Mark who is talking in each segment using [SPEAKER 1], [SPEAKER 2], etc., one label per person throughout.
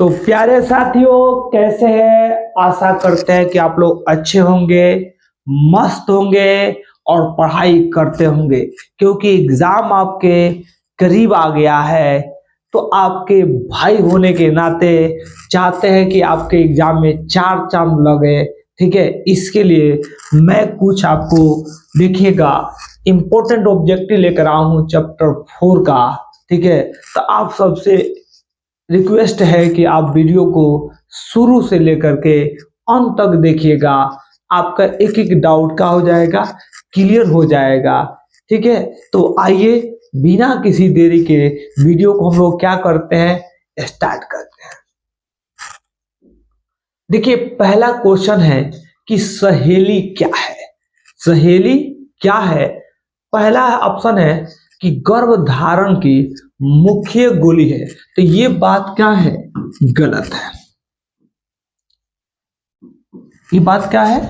[SPEAKER 1] तो प्यारे साथियों, कैसे हैं? आशा करते हैं कि आप लोग अच्छे होंगे, मस्त होंगे और पढ़ाई करते होंगे, क्योंकि एग्जाम आपके करीब आ गया है। तो आपके भाई होने के नाते चाहते हैं कि आपके एग्जाम में चार चांद लगे। ठीक है, इसके लिए मैं कुछ आपको देखिएगा इम्पोर्टेंट ऑब्जेक्टिव लेकर आया हूँ चैप्टर 4 का। ठीक है, तो आप सबसे रिक्वेस्ट है कि आप वीडियो को शुरू से लेकर के अंत तक देखिएगा। आपका एक एक डाउट का हो जाएगा, क्लियर हो जाएगा। ठीक है, तो आइए बिना किसी देरी के वीडियो को हम लोग क्या करते हैं, स्टार्ट करते हैं। देखिए, पहला क्वेश्चन है कि सहेली क्या है। सहेली क्या है? पहला ऑप्शन है कि गर्भधारण की मुख्य गोली है। तो ये बात क्या है? गलत है। ये बात क्या है?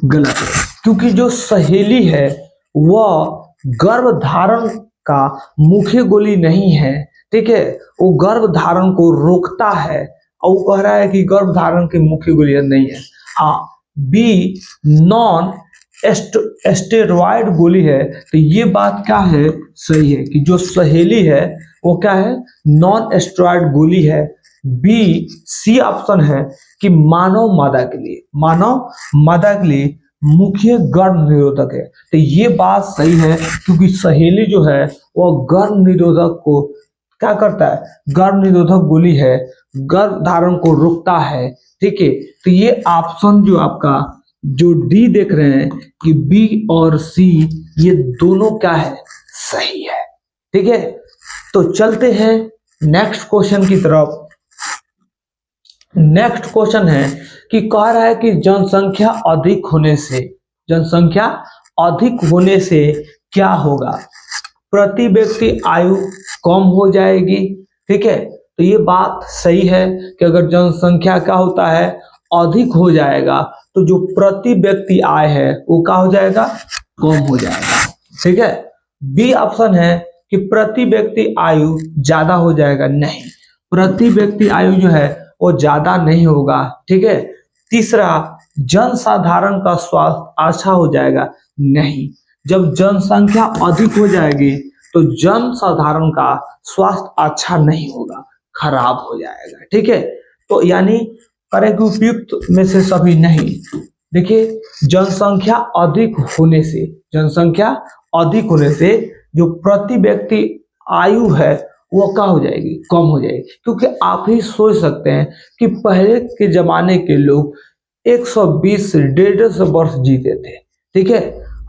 [SPEAKER 1] गलत है, क्योंकि जो सहेली है वह गर्भधारण का मुख्य गोली नहीं है। ठीक है, वो गर्भधारण को रोकता है और वो कह रहा है कि गर्भधारण की मुख्य गोली नहीं है। हाँ, बी नॉन स्टेरॉयड गोली है। तो ये बात क्या है? सही है कि जो सहेली है वो क्या है? नॉन स्टेरॉयड गोली है। बी सी ऑप्शन है कि मानव मादा के लिए मुख्य गर्भ निरोधक है। तो ये बात सही है, क्योंकि सहेली जो है वह गर्भ निरोधक को क्या करता है? गर्भ निरोधक गोली है, गर्भ धारण को रोकता है। ठीक है, तो ये ऑप्शन जो आपका जो डी देख रहे हैं कि बी और सी, ये दोनों क्या है? सही है। ठीक है, तो चलते हैं नेक्स्ट क्वेश्चन की तरफ। नेक्स्ट क्वेश्चन है कि कह रहा है कि जनसंख्या अधिक होने से क्या होगा? प्रति व्यक्ति आयु कम हो जाएगी। ठीक है, तो ये बात सही है कि अगर जनसंख्या क्या होता है? अधिक हो जाएगा, तो जो प्रति व्यक्ति आय है वो क्या हो जाएगा? कम हो जाएगा। ठीक है, बी ऑप्शन है कि प्रति व्यक्ति आयु ज्यादा हो जाएगा। नहीं, प्रति व्यक्ति आयु जो है वो ज्यादा नहीं होगा। ठीक है, तीसरा, जनसाधारण का स्वास्थ्य अच्छा हो जाएगा। नहीं, जब जनसंख्या अधिक हो जाएगी तो जनसाधारण का स्वास्थ्य अच्छा नहीं होगा, खराब हो जाएगा। ठीक है, तो यानी करें कि उपयुक्त में से सभी नहीं। देखिए, जनसंख्या अधिक होने से जो प्रति व्यक्ति आयु है वो क्या हो जाएगी? कम हो जाएगी। क्योंकि आप ही सोच सकते हैं कि पहले के जमाने के लोग 120 150 वर्ष जीते थे। ठीक है,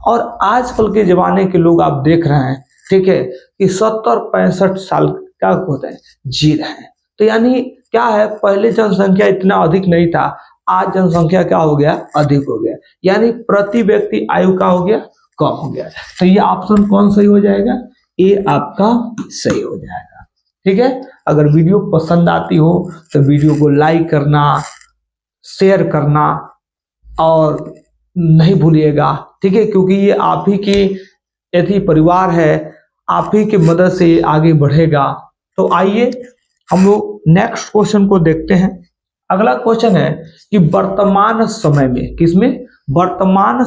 [SPEAKER 1] और आजकल के जमाने के लोग आप देख रहे हैं, ठीक है, कि 70-65 साल क्या होता है? जी रहे हैं। तो यानी क्या है? पहले जनसंख्या इतना अधिक नहीं था, आज जनसंख्या क्या हो गया? अधिक हो गया, यानी प्रति व्यक्ति आयु का हो गया? कम हो गया। तो ये ऑप्शन कौन सही हो जाएगा? ये आपका सही हो जाएगा। ठीक है, अगर वीडियो पसंद आती हो तो वीडियो को लाइक करना, शेयर करना और नहीं भूलिएगा। ठीक है, क्योंकि ये आप ही की यदि परिवार है, आप ही की मदद से आगे बढ़ेगा। तो आइए हम लोग नेक्स्ट क्वेश्चन को देखते हैं। अगला क्वेश्चन है कि वर्तमान समय में, किसमें? वर्तमान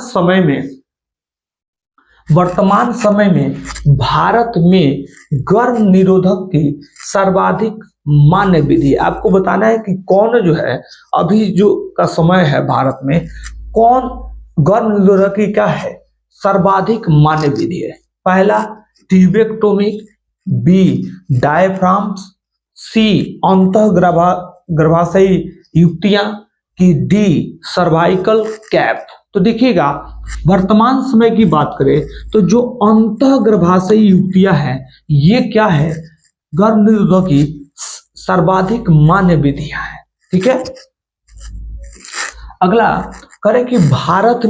[SPEAKER 1] समय में भारत में गर्भ निरोधक की सर्वाधिक मान्य विधि। आपको बताना है कि कौन जो है अभी जो का समय है भारत में, कौन गर्भ निरोधक की क्या है? सर्वाधिक मान्य विधि है। पहला ट्यूबेक्टोमी, बी डायफ्राम्स, सी गर्भाशयी युक्तियां, की डी सर्वाइकल कैप। तो देखिएगा, वर्तमान समय की बात करें तो जो गर्भाशयी युक्तियां हैं, ये क्या है? गर्भ निरोधक की सर्वाधिक मान्य विधियां हैं। ठीक है, अगला करें कि भारत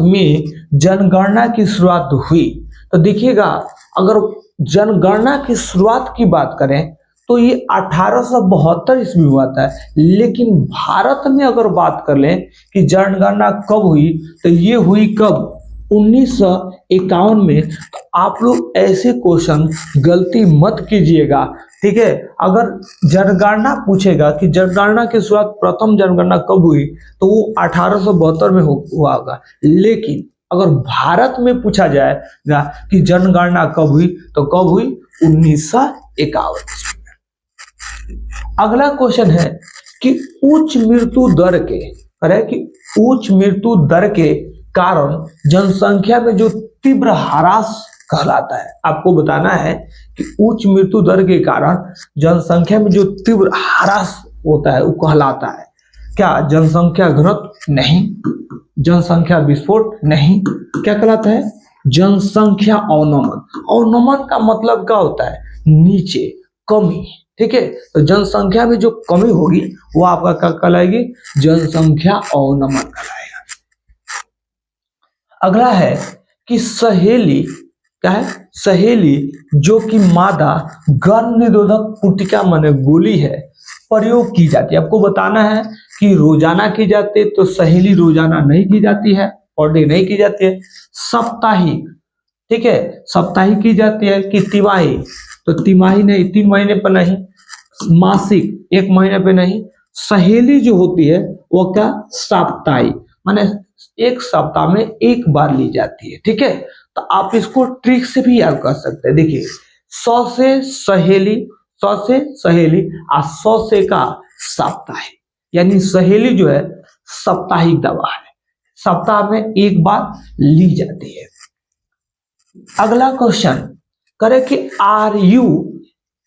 [SPEAKER 1] में जनगणना की शुरुआत हुई। तो देखिएगा, अगर जनगणना की शुरुआत की बात करें तो ये 1872 ईस्वी में हुआ था। लेकिन भारत में अगर बात कर लें कि जनगणना कब हुई, तो ये हुई कब? 1951 में। तो आप लोग ऐसे क्वेश्चन गलती मत कीजिएगा, ठीक है। अगर जनगणना पूछेगा कि जनगणना की शुरुआत, प्रथम जनगणना कब हुई, तो वो 1872 में हुआ होगा। लेकिन अगर भारत में पूछा जाएगा कि जनगणना कब हुई, तो कब हुई, 1951। अगला क्वेश्चन है कि उच्च मृत्यु दर के, अरे कि उच्च मृत्यु दर के कारण जनसंख्या में जो तीव्र ह्रास कहलाता है। आपको बताना है कि उच्च मृत्यु दर के कारण जनसंख्या में जो तीव्र ह्रास होता है वो कहलाता है क्या? जनसंख्या घनत्व? नहीं। जनसंख्या विस्फोट? नहीं। क्या कहलाता है? जनसंख्या अवनमन। अवनमन का मतलब क्या होता है? नीचे, कमी, ठीक है। तो जनसंख्या में जो कमी होगी वो आपका क्या कहलाएगी? जनसंख्या अवनमन कहलाएगा। अगला है कि सहेली, क्या है? सहेली जो कि मादा गर्भ निरोधक पुटिका माने गोली है, प्रयोग की जाती है। आपको बताना है कि रोजाना की जाती है, तो सहेली रोजाना नहीं की जाती है, पर डे नहीं की जाती है। साप्ताहिक, ठीक है, साप्ताहिक की जाती है कि तिमाही, तो तिमाही नहीं, 3 महीने पर नहीं। मासिक, 1 महीने पे नहीं। सहेली जो होती है वो क्या? साप्ताहिक, माने 1 सप्ताह में 1 बार ली जाती है, ठीक है। तो आप इसको ट्रिक से भी याद कर सकते हैं। देखिए, 100 से सहेली, 100 से सहेली और 100 से का साप्ताहिक, यानी सहेली जो है साप्ताहिक दवा है, सप्ताह में 1 बार ली जाती है। अगला क्वेश्चन करें कि RU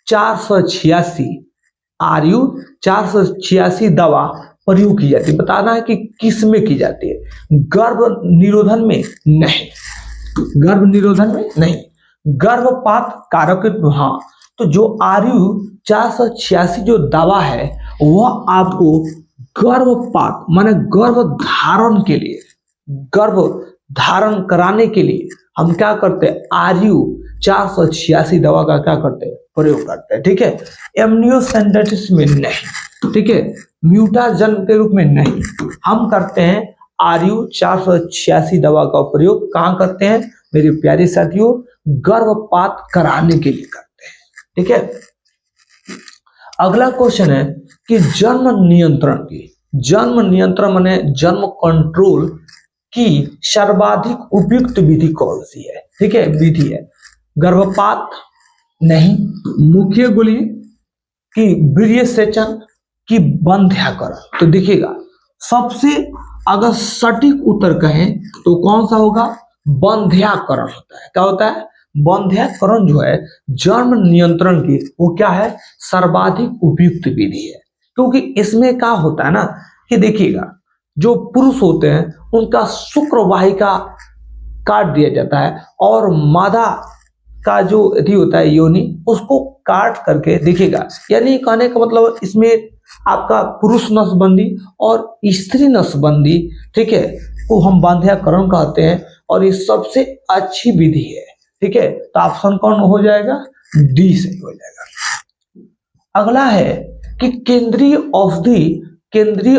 [SPEAKER 1] 486, RU 486 दवा प्रयोग की जाती है। बताना है कि किस में की जाती है? गर्भ निरोधन में? नहीं। गर्भ निरोधन में नहीं। गर्भपात कारक? हाँ। तो जो RU 486 जो दवा है वह आपको गर्भपात माने गर्भ धारण के लिए, गर्भ धारण कराने के लिए हम क्या करते हैं? RU 486 दवा का क्या करते हैं? प्रयोग करते हैं, ठीक है। एमनियोसेंटेसिस में नहीं, ठीक है। म्यूटाजन के रूप में नहीं। हम करते हैं RU 486 दवा का प्रयोग कहाँ करते हैं मेरे प्यारे साथियों? गर्भपात कराने के लिए करते हैं, ठीक है। अगला क्वेश्चन है कि जन्म नियंत्रण की, जन्म नियंत्रण माने जन्म कंट्रोल की सर्वाधिक उपयुक्त विधि कौन सी है? ठीक है, विधि है गर्भपात? नहीं। मुख्य गोली की वीर्य सेचन की बंध्याकरण? तो देखिएगा, सबसे अगर सटीक उत्तर कहें तो कौन सा होगा? बंध्याकरण होता है। क्या होता है? बंध्याकरण जो है जन्म नियंत्रण की वो क्या है? सर्वाधिक उपयुक्त विधि है। क्योंकि इसमें क्या होता है ना कि देखिएगा, जो पुरुष होते हैं उनका शुक्र वाहिका काट दिया जाता है और मादा का जो यदि होता है योनि, उसको काट करके देखिएगा, यानी कहने का मतलब इसमें आपका पुरुष नसबंदी और स्त्री नसबंदी, ठीक है, वो हम बंध्याकरण कहते हैं और ये सबसे अच्छी विधि है, ठीक है। तो ऑप्शन कौन हो जाएगा? डी से हो जाएगा। अगला है कि केंद्रीय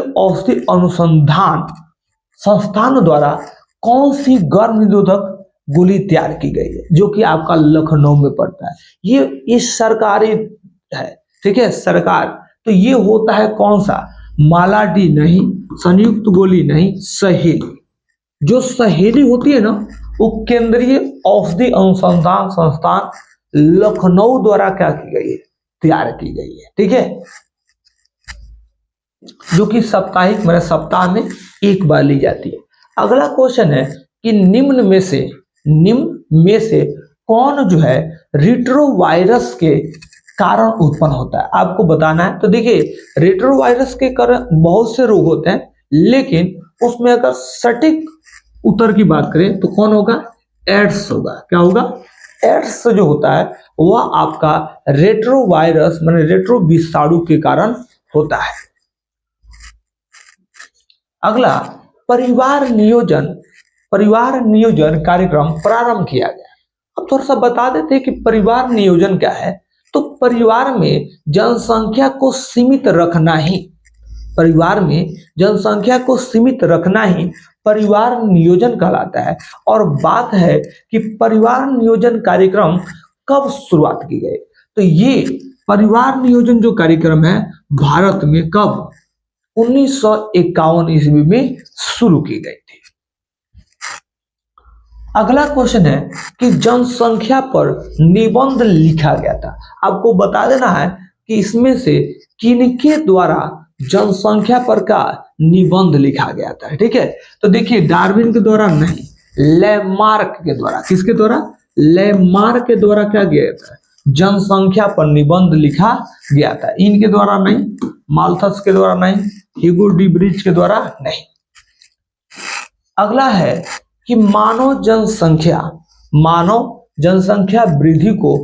[SPEAKER 1] औषधि अनुसंधान संस्थान द्वारा कौन सी गर्भ निरोधक गोली तैयार की गई है, जो कि आपका लखनऊ में पड़ता है। ये सरकारी है, ठीक है, सरकार। तो ये होता है कौन सा? मालाडी नहीं, संयुक्त गोली नहीं, सहेली। जो सहेली होती है ना वो केंद्रीय औषधि अनुसंधान संस्थान लखनऊ द्वारा क्या की गई है? तैयार की गई है, ठीक है, जो कि साप्ताहिक मेरे सप्ताह में 1 बार ली जाती है। अगला क्वेश्चन है कि निम्न में से कौन जो है रेट्रोवायरस के कारण उत्पन्न होता है? आपको बताना है। तो देखिए, रेट्रोवायरस के कारण बहुत से रोग होते हैं, लेकिन उसमें अगर सटीक उत्तर की बात करें तो कौन होगा? एड्स होगा। क्या होगा? एड्स जो होता है वह आपका रेट्रोवायरस माने रेट्रो विषाणु के कारण होता है। अगला, परिवार नियोजन कार्यक्रम प्रारंभ किया गया। अब थोड़ा सा बता देते हैं कि परिवार नियोजन क्या है। तो परिवार में जनसंख्या को सीमित रखना ही, परिवार में जनसंख्या को सीमित रखना ही परिवार नियोजन कहलाता है। और बात है कि परिवार नियोजन कार्यक्रम कब शुरुआत की गई, तो ये परिवार नियोजन जो कार्यक्रम है भारत में कब 1951 ईस्वी में शुरू की गई थी। अगला क्वेश्चन है कि जनसंख्या पर निबंध लिखा गया था। आपको बता देना है कि इसमें से किनके द्वारा जनसंख्या पर का निबंध लिखा गया था। ठीक है, तो देखिए डार्विन के द्वारा नहीं, लैमार्क के द्वारा। किसके द्वारा? लैमार्क के द्वारा क्या किया था? जनसंख्या पर निबंध लिखा गया था। इनके द्वारा नहीं, माल्थस के द्वारा नहीं, ह्यूगो डी ब्रिज के द्वारा नहीं। अगला है कि मानव जनसंख्या वृद्धि को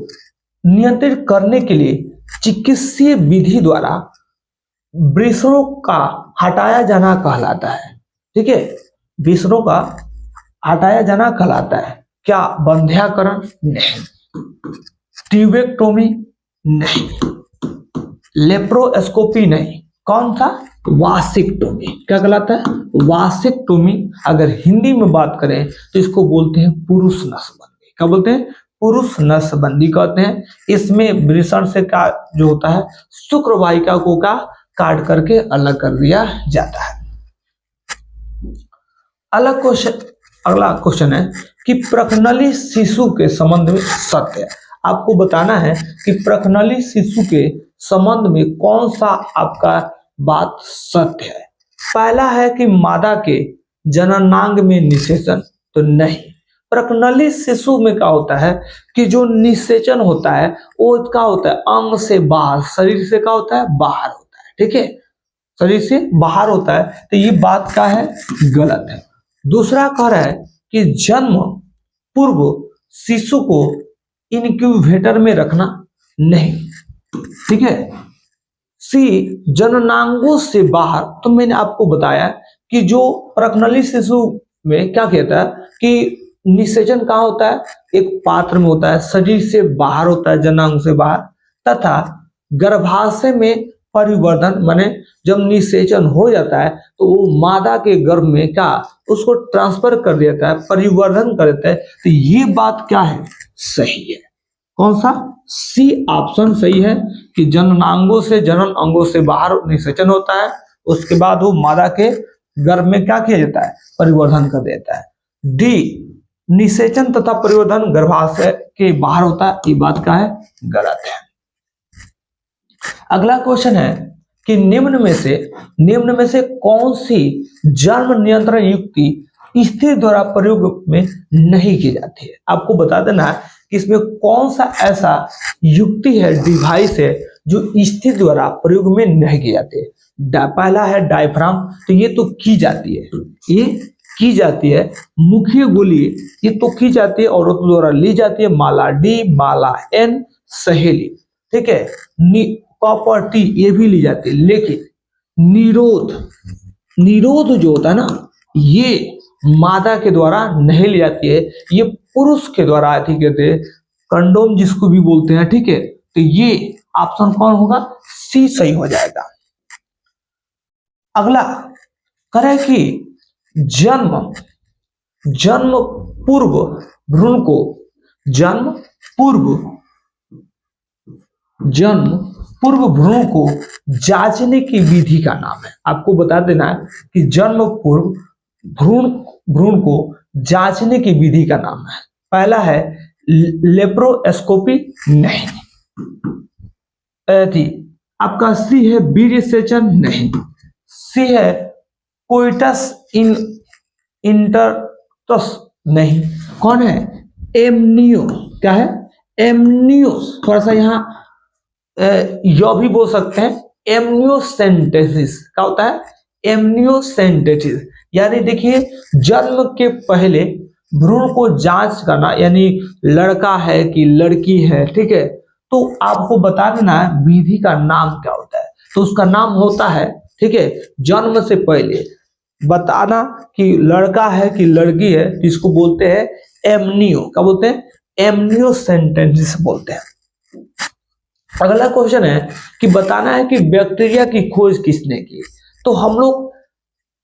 [SPEAKER 1] नियंत्रित करने के लिए चिकित्सीय विधि द्वारा वृषणों का हटाया जाना कहलाता है। ठीक है, वृषणों का हटाया जाना कहलाता है। क्या? बंध्याकरण? नहीं। ट्यूबेक्टोमी? नहीं। लेप्रोस्कोपी? नहीं। कौन था? वासिक्टोमी। क्या कहलाता है? वासिक्टोमी। अगर हिंदी में बात करें तो इसको बोलते हैं पुरुष नसबंदी। क्या बोलते हैं? पुरुष नसबंदी कहते हैं। इसमें वृषण से का जो होता है शुक्रवाहिका को का काट करके अलग कर दिया जाता है। अगला क्वेश्चन है कि प्रखनली शिशु के संबंध में सत्य है। आपको बताना है कि प्रखनली शिशु के संबंध में कौन सा आपका बात सत्य है। पहला है कि मादा के जननांग में निषेचन, तो नहीं। प्रखनली शिशु में क्या होता है कि जो निषेचन होता है वो क्या होता है? अंग से बाहर, शरीर से क्या होता है? बाहर होता है। ठीक है, शरीर से बाहर होता है, तो ये बात क्या है? गलत है। दूसरा कह रहा है कि जन्म पूर्व शिशु को इनक्यूबेटर में रखना, नहीं। ठीक है। सी, जननांगों से बाहर, तो मैंने आपको बताया कि जो प्रखनली शिशु में क्या कहता है कि निषेचन कहाँ होता है? एक पात्र में होता है, शरीर से बाहर होता है, जननांग से बाहर। तथा गर्भाशय में परिवर्धन, माने जब निषेचन हो जाता है तो वो मादा के गर्भ में क्या उसको ट्रांसफर कर देता है, परिवर्धन कर देता है। तो ये बात क्या है? सही है। कौन सा? सी ऑप्शन सही है कि जननांगों से, जनन अंगों से बाहर निषेचन होता है, उसके बाद वो मादा के गर्भ में क्या किया जाता है? परिवर्धन कर देता है। डी, निषेचन तथा परिवर्धन गर्भाशय के बाहर होता है, ये बात क्या है? गलत है। अगला क्वेश्चन है कि निम्न में से कौन सी जन्म नियंत्रण युक्ति स्त्री द्वारा प्रयोग में नहीं की जाती है? आपको बता देना है कि इसमें कौन सा ऐसा युक्ति है, डिवाइस है जो स्त्री द्वारा प्रयोग में नहीं की जाती है। पहला है डायफ्राम, तो ये तो की जाती है, ये की जाती है। मुखीय गोली, ये तो की जाती है, औरतों द्वारा ली जाती है। माला डी, माला एन, सहेली। ठीक है। कॉपर टी, ये भी ली जाती है। लेकिन निरोध जो होता है ना, ये मादा के द्वारा नहीं ली जाती है, ये पुरुष के द्वारा। ठीक है, कंडोम जिसको भी बोलते हैं। ठीक है, तो ये ऑप्शन कौन होगा? सी सही हो जाएगा। अगला करें कि जन्म पूर्व भ्रूण को जांचने की विधि का नाम है। आपको बता देना है कि जन्म पूर्व भ्रूण को जांचने की विधि का नाम है। पहला है लेप्रोस्कोपी, नहीं। आपका सी है वीर्य सेचन, नहीं। सी है कोइटस इंटरटस, नहीं। कौन है? एमनियो। क्या है? एमनियो। थोड़ा सा यहाँ यो भी बोल सकते हैं, एमनियोसेंटेसिस। क्या होता है? एमनियोसेंटेसिस, यानी देखिए जन्म के पहले भ्रूण को जांच करना, यानी लड़का है कि लड़की है। ठीक है, तो आपको बता देना है विधि का नाम क्या होता है। तो उसका नाम होता है, ठीक है, जन्म से पहले बताना कि लड़का है कि लड़की है, तो इसको बोलते हैं एमनियो। क्या बोलते हैं? एमनियोसेंटेसिस बोलते हैं। अगला क्वेश्चन है कि बताना है कि बैक्टीरिया की खोज किसने की। तो हम लोग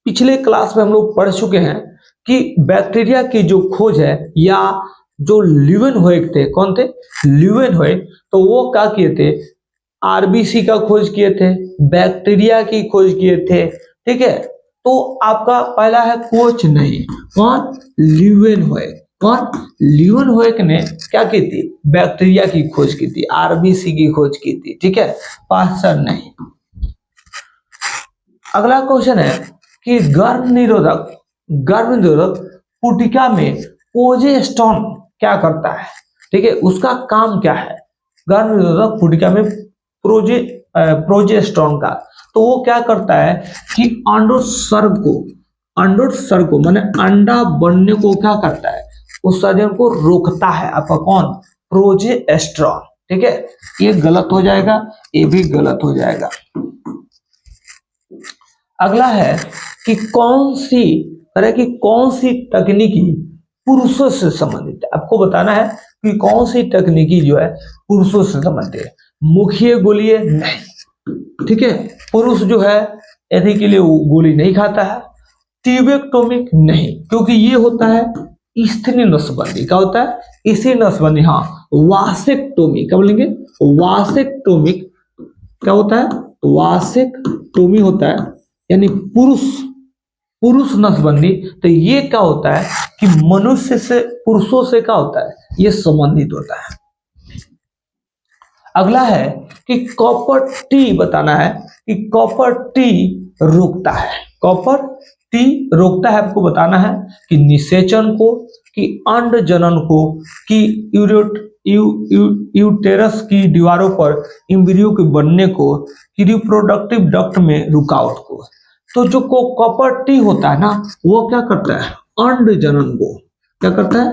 [SPEAKER 1] पिछले क्लास में हम लोग पढ़ चुके हैं कि बैक्टीरिया की जो खोज है, या जो ल्यूवेनहोइक थे, कौन थे? ल्यूवेनहोइक। तो वो क्या किए थे? आरबीसी का खोज किए थे, बैक्टीरिया की खोज किए थे। ठीक है, तो आपका पहला है कोच नहीं, कौन? ल्यूवेनहोइक। कौन? ल्यूवेनहोइक ने क्या की थी? बैक्टीरिया की खोज की थी, आरबीसी की खोज की थी। ठीक है, पास्चर नहीं। अगला क्वेश्चन है कि गर्भ निरोधक पुटिका में प्रोजेस्टेरोन क्या करता है? ठीक है, उसका काम क्या है? गर्भ निरोधक पुटिका में प्रोजेस्टेरोन का, तो वो क्या करता है कि अंडोत्सर्ग को माने अंडा बनने को क्या करता है? उस सर्जन को रोकता है। आपका कौन? प्रोजेस्टेरोन। ठीक है, ये गलत हो जाएगा, ये भी गलत हो जाएगा। अगला है कि कौन सी तकनीकी पुरुषों से संबंधित है? आपको बताना है कि कौन सी तकनीकी जो है पुरुषों से संबंधित है। मुखीय गोलीय नहीं। ठीक है, पुरुष जो है यदि के लिए वो गोली नहीं खाता है। ट्यूबेक्टोमिक नहीं, क्योंकि ये होता है स्त्री नसबंदी। क्या होता है? स्त्री नसबंदी। हाँ, वासेक्टोमी। क्या बोलेंगे? वासेक्टोमिक। क्या होता है? वासेक्टोमी होता है, यानी पुरुष नसबंदी। तो ये क्या होता है कि मनुष्य से, पुरुषों से क्या होता है? ये संबंधित होता है। अगला है कि कॉपर टी बताना है कि कॉपर टी रोकता है। कॉपर टी रोकता है, आपको बताना है कि निषेचन को, कि अंड जनन को, कि यूटेरस की दीवारों पर एम्ब्रियो के बनने को, कि रिप्रोडक्टिव डक्ट में रुकावट को। तो जो कॉपर टी होता है ना, वो क्या करता है? अंड जनन को। क्या करता है?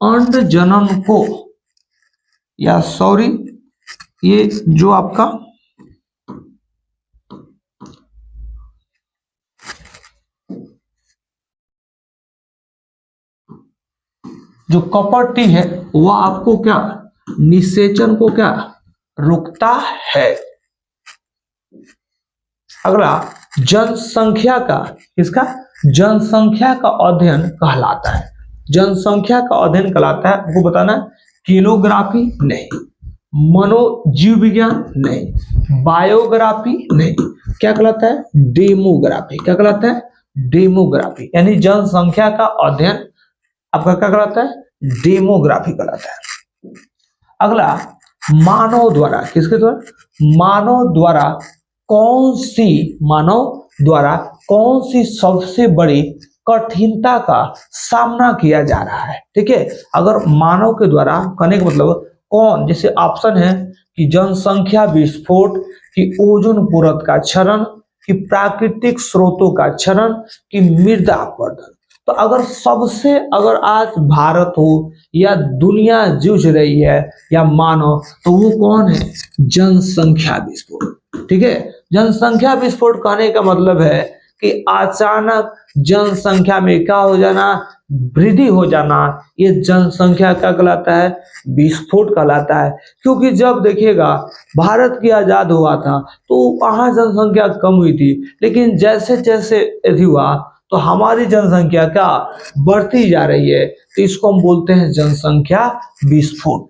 [SPEAKER 1] अंड जनन को, या सॉरी, ये जो आपका जो कॉपर टी है वह आपको क्या? निषेचन को क्या रोकता है। अगला जनसंख्या का, इसका जनसंख्या का अध्ययन कहलाता है। जनसंख्या का अध्ययन कहलाता है, आपको बताना है किलोग्राफी नहीं, मनोजीव विज्ञान नहीं, बायोग्राफी नहीं। क्या कहलाता है? डेमोग्राफी। क्या कहलाता है? डेमोग्राफी, यानी जनसंख्या का अध्ययन आपका क्या कहलाता है? डेमोग्राफी कहलाता है। अगला, मानव द्वारा, किसके द्वारा? मानव द्वारा कौन सी सबसे बड़ी कठिनता का सामना किया जा रहा है? ठीक है, अगर मानव के द्वारा कहने का मतलब कौन, जैसे ऑप्शन है कि जनसंख्या विस्फोट, कि ओजोन परत का क्षरण, कि प्राकृतिक स्रोतों का क्षरण, कि मृदा अपरदन। तो अगर आज भारत हो या दुनिया जूझ रही है या मानव, तो वो कौन है? जनसंख्या विस्फोट। ठीक है, जनसंख्या विस्फोट कहने का मतलब है कि अचानक जनसंख्या में क्या हो जाना? वृद्धि हो जाना। ये जनसंख्या क्या कहलाता है? विस्फोट कहलाता है। क्योंकि जब देखिएगा भारत की आजाद हुआ था तो वहां जनसंख्या कम हुई थी, लेकिन जैसे जैसे यदि हुआ तो हमारी जनसंख्या क्या बढ़ती जा रही है। तो इसको हम बोलते हैं जनसंख्या विस्फोट।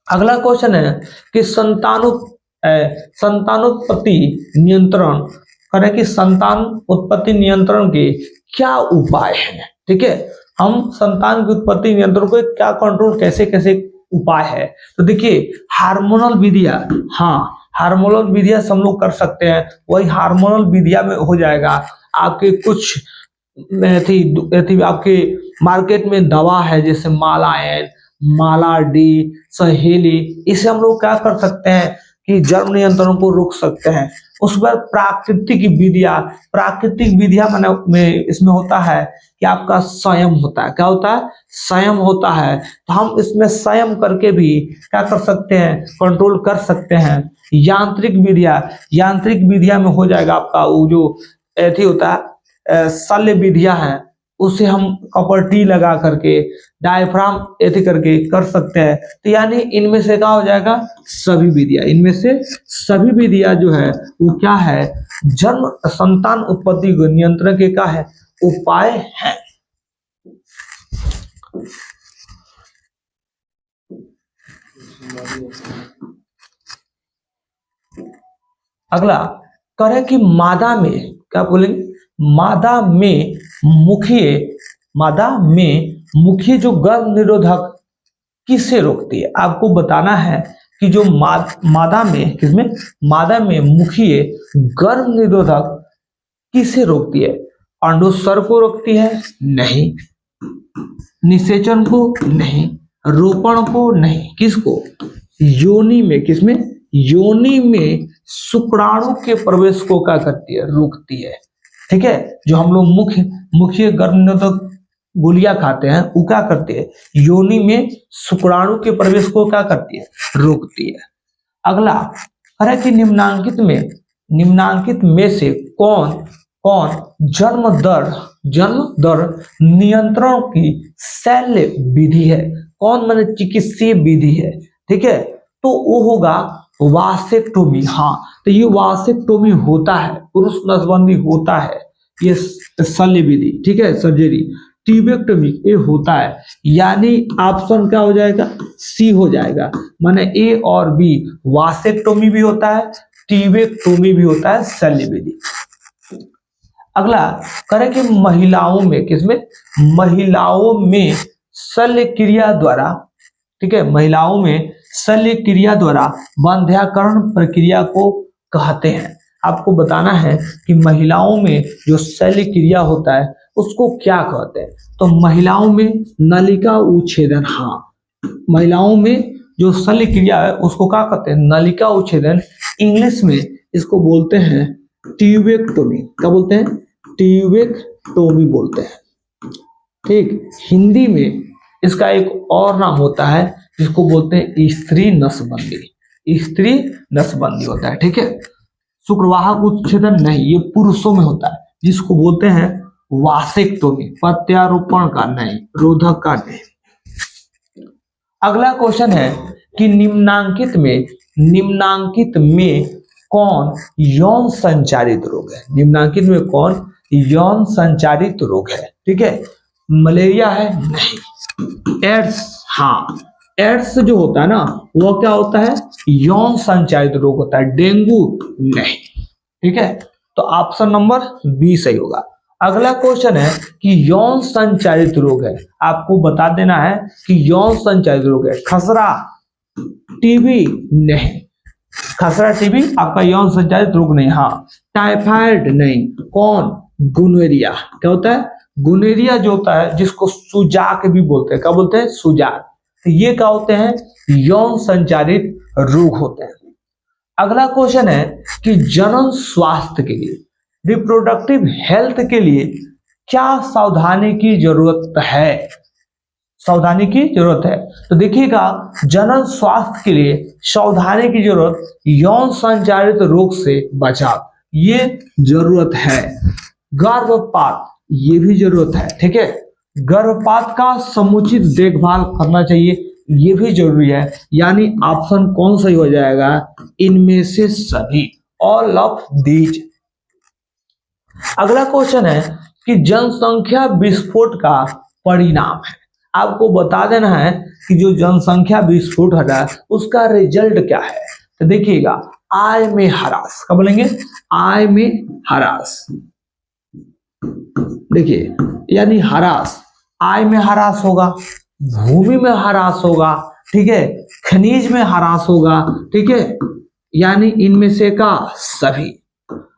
[SPEAKER 1] अगला क्वेश्चन है कि संतानोत्पत्ति नियंत्रण करें, कि संतान उत्पत्ति नियंत्रण के क्या उपाय हैं? ठीक है, हम संतान की उत्पत्ति नियंत्रण को क्या कंट्रोल, कैसे कैसे उपाय है? तो देखिए, हार्मोनल विधियां, हाँ हार्मोनल विधियां हम लोग कर सकते हैं। वही हार्मोनल विधिया में हो जाएगा आपके कुछ आपके मार्केट में दवा है, जैसे मालायन, माला डी, सहेली। इसे हम लोग क्या कर सकते हैं कि जन्म नियंत्रण को रोक सकते हैं। उस पर प्राकृतिक विधियां में इसमें होता है कि आपका संयम होता है। क्या होता है? संयम होता है। तो हम इसमें संयम करके भी क्या कर सकते हैं? कंट्रोल कर सकते हैं। यांत्रिक विधियां में हो जाएगा आपका वो जो एथी होता है, शल्य विधियां हैं, उसे हम कॉपर टी लगा करके, डायफ्राम ऐसे करके कर सकते हैं। तो यानी इनमें से क्या हो जाएगा, सभी विधियां, इनमें से सभी विधियां जो है वो क्या है, जन्म संतान उत्पत्ति को नियंत्रण के क्या है, उपाय है। अगला करें कि मादा में क्या बोलेंगे, मादा में मुख्य जो गर्भ निरोधक किससे रोकती है। आपको बताना है कि जो मादा में किसमें, मादा में मुख्य गर्भ निरोधक किसे रोकती है। अंडोत्सर्ग को रोकती है, नहीं। निषेचन को नहीं, रोपण को नहीं, किसको, योनि में, किसमें, योनि में शुक्राणु के प्रवेश को क्या करती है, रोकती है। ठीक है, जो हम लोग मुख्य गर्भ निरोधक गोलियां खाते हैं वो क्या करती है, योनि में शुक्राणु के प्रवेश को क्या करती है, रोकती है। अगला है कि निम्नांकित में से कौन जन्म दर नियंत्रण की शल्य विधि है। कौन माने चिकित्सीय विधि है। ठीक है, तो वो होगा वासेक्टोमी। हाँ, तो ये वासेक्टोमी होता है, पुरुष नसबंदी होता है, ये शल्य विधि। ठीक है, सर्जरी। ट्यूबेक्टोमी ये होता है, यानी ऑप्शन क्या हो जाएगा, सी हो जाएगा। माने ए और बी, वासेक्टोमी भी होता है, ट्यूबेक्टोमी भी होता है, शल्य विधि। अगला करें कि महिलाओं में, किसमें, महिलाओं में शल्य क्रिया द्वारा, ठीक है, महिलाओं में शल्य क्रिया द्वारा बंध्याकरण प्रक्रिया को कहते हैं। आपको बताना है कि महिलाओं में जो शल्य क्रिया होता है उसको क्या कहते हैं। तो महिलाओं में नलिका उच्छेदन, हाँ, महिलाओं में जो शल्य क्रिया है उसको क्या कहते हैं, नलिका उच्छेदन। इंग्लिश में इसको बोलते हैं ट्यूबेक्टोमी। क्या बोलते हैं, ट्यूबेक्टोमी बोलते हैं। ठीक, हिंदी में इसका एक और नाम होता है जिसको बोलते हैं स्त्री नसबंदी। स्त्री नसबंदी होता है। ठीक है, शुक्रवाहक उच्छेदन नहीं, ये पुरुषों में होता है, जिसको बोलते हैं वासेक्टोमी, प्रत्यारोपण का नहीं, रोधक का नहीं। अगला क्वेश्चन है कि निम्नांकित में कौन यौन संचारित रोग है। निम्नांकित में कौन यौन संचारित रोग है। ठीक है, मलेरिया है, नहीं। एड्स, हाँ, एड्स जो होता है ना वो क्या होता है, यौन संचारित रोग होता है। डेंगू नहीं। ठीक है, तो ऑप्शन नंबर बी सही होगा। अगला क्वेश्चन है कि यौन संचारित रोग है, आपको बता देना है कि यौन संचारित रोग है। खसरा, टीबी नहीं, खसरा टीबी आपका यौन संचारित रोग नहीं। हाँ, टाइफाइड नहीं। कौन, गुनोरिया। क्या होता है, गुनोरिया जो होता है जिसको सुजाक भी बोलते हैं। क्या बोलते हैं, सुजाक। तो ये क्या होते हैं, यौन संचारित रोग होते हैं। अगला क्वेश्चन है कि जनन स्वास्थ्य के लिए, रिप्रोडक्टिव हेल्थ के लिए क्या सावधानी की जरूरत है। सावधानी की जरूरत है, तो देखिएगा जनन स्वास्थ्य के लिए सावधानी की जरूरत, यौन संचारित रोग से बचाव, ये जरूरत है। गर्भपात, ये भी जरूरत है। ठीक है, गर्भपात का समुचित देखभाल करना चाहिए, ये भी जरूरी है। यानी ऑप्शन कौन सही हो जाएगा, इनमें से सभी, ऑल ऑफ दीज। अगला क्वेश्चन है कि जनसंख्या विस्फोट का परिणाम है। आपको बता देना है कि जो जनसंख्या विस्फोट है ना उसका रिजल्ट क्या है। तो देखिएगा, आय में ह्रास। क्या बोलेंगे, आय में ह्रास। देखिए, यानी ह्रास, आय में ह्रास होगा, भूमि में ह्रास होगा, ठीक है, खनिज में ह्रास होगा। ठीक है, यानी इनमें से का सभी।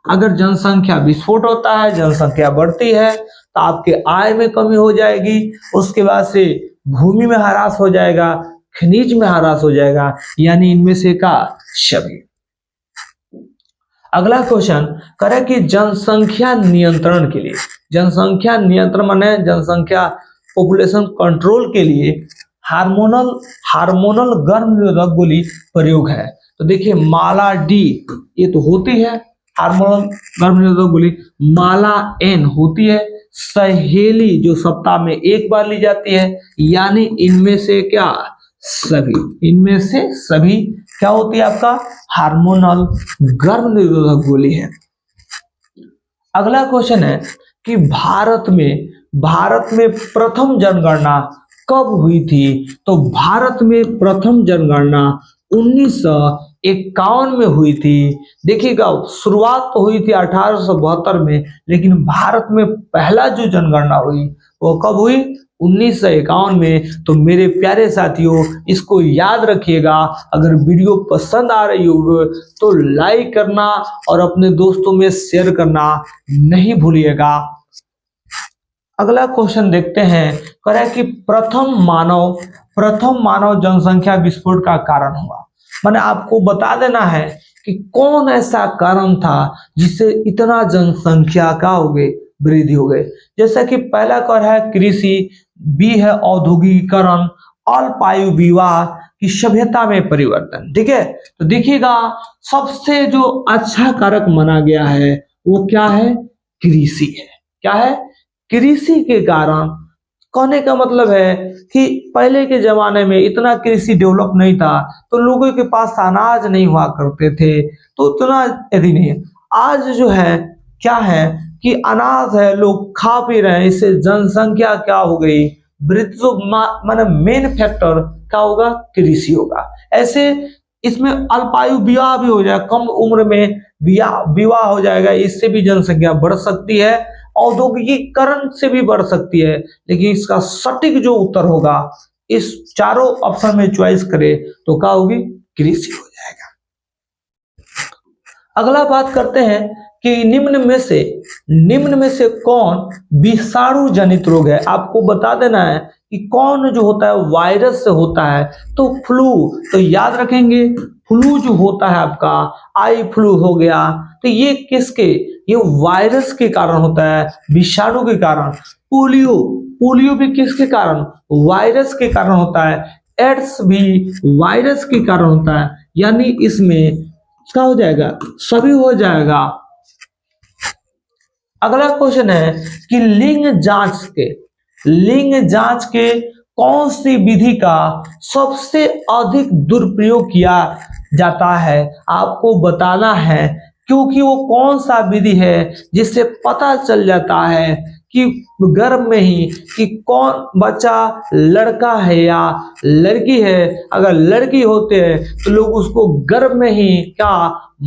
[SPEAKER 1] अगर जनसंख्या विस्फोट होता है, जनसंख्या बढ़ती है तो आपके आय में कमी हो जाएगी, उसके बाद से भूमि में ह्रास हो जाएगा, खनिज में ह्रास हो जाएगा, यानी इनमें से का सभी। अगला क्वेश्चन करें कि जनसंख्या नियंत्रण के लिए, जनसंख्या नियंत्रण माने जनसंख्या पॉपुलेशन कंट्रोल के लिए हार्मोनल गर्भ निरोधक गोली प्रयोग है। तो देखिए, माला डी ये तो होती है, हार्मोनल गर्भ निरोधक गोली। माला N होती है सहेली, जो सप्ताह में एक बार ली जाती है, यानी इनमें से क्या, सभी, इनमें से सभी क्या होती है आपका हार्मोनल गर्भ निरोधक गोली है। अगला क्वेश्चन है कि भारत में प्रथम जनगणना कब हुई थी? तो भारत में प्रथम जनगणना 1951 में हुई थी। देखिएगा, शुरुआत तो हुई थी 1872 में, लेकिन भारत में पहला जो जनगणना हुई वो कब हुई? 1951 में। तो मेरे प्यारे साथियों, इसको याद रखिएगा। अगर वीडियो पसंद आ रही हो तो लाइक करना और अपने दोस्तों में शेयर करना नहीं भूलिएगा। अगला क्वेश्चन देखते हैं, कह रहा है कि प्रथम मानव जनसंख्या विस्फोट का कारण हुआ। मैंने आपको बता देना है कि कौन ऐसा कारण था जिससे इतना जनसंख्या का हो गई, वृद्धि हो गई। जैसा कि पहला कर है कृषि, बी है औद्योगिकीकरण, अल्प आयु विवाह की सभ्यता में परिवर्तन। ठीक है, तो देखिएगा सबसे जो अच्छा कारक माना गया है वो क्या है? कृषि है। क्या है? कृषि के कारण। कहने का मतलब है कि पहले के जमाने में इतना कृषि डेवलप नहीं था, तो लोगों के पास अनाज नहीं हुआ करते थे, तो उतना यदि नहीं। आज जो है क्या है कि अनाज है, लोग खा पी रहे हैं, इससे जनसंख्या क्या हो गई? वृद्धि। तो माने मेन फैक्टर क्या होगा? कृषि होगा। ऐसे इसमें अल्पायु विवाह भी हो जाए, कम उम्र में विवाह हो जाएगा, इससे भी जनसंख्या बढ़ सकती है। औद्योगिकीकरण से भी बढ़ सकती है, लेकिन इसका सटीक जो उत्तर होगा, इस चारों ऑप्शन में चॉइस करें तो क्या होगी? कृषि हो जाएगा। अगला बात करते हैं कि निम्न में से कौन विषाणु जनित रोग है? आपको बता देना है कि कौन जो होता है वायरस से होता है। तो फ्लू, तो याद रखेंगे फ्लू जो होता है आपका, आई फ्लू हो गया, तो ये किसके, ये वायरस के कारण होता है, विषाणु के कारण। पोलियो भी किसके कारण? वायरस के कारण होता है। एड्स भी वायरस के कारण होता है। यानी इसमें क्या हो जाएगा? सभी हो जाएगा। अगला क्वेश्चन है कि लिंग जांच के कौन सी विधि का सबसे अधिक दुरुपयोग किया जाता है? आपको बताना है, क्योंकि वो कौन सा विधि है जिससे पता चल जाता है कि गर्भ में ही कि कौन बच्चा लड़का है या लड़की है। अगर लड़की होते हैं तो लोग उसको गर्भ में ही क्या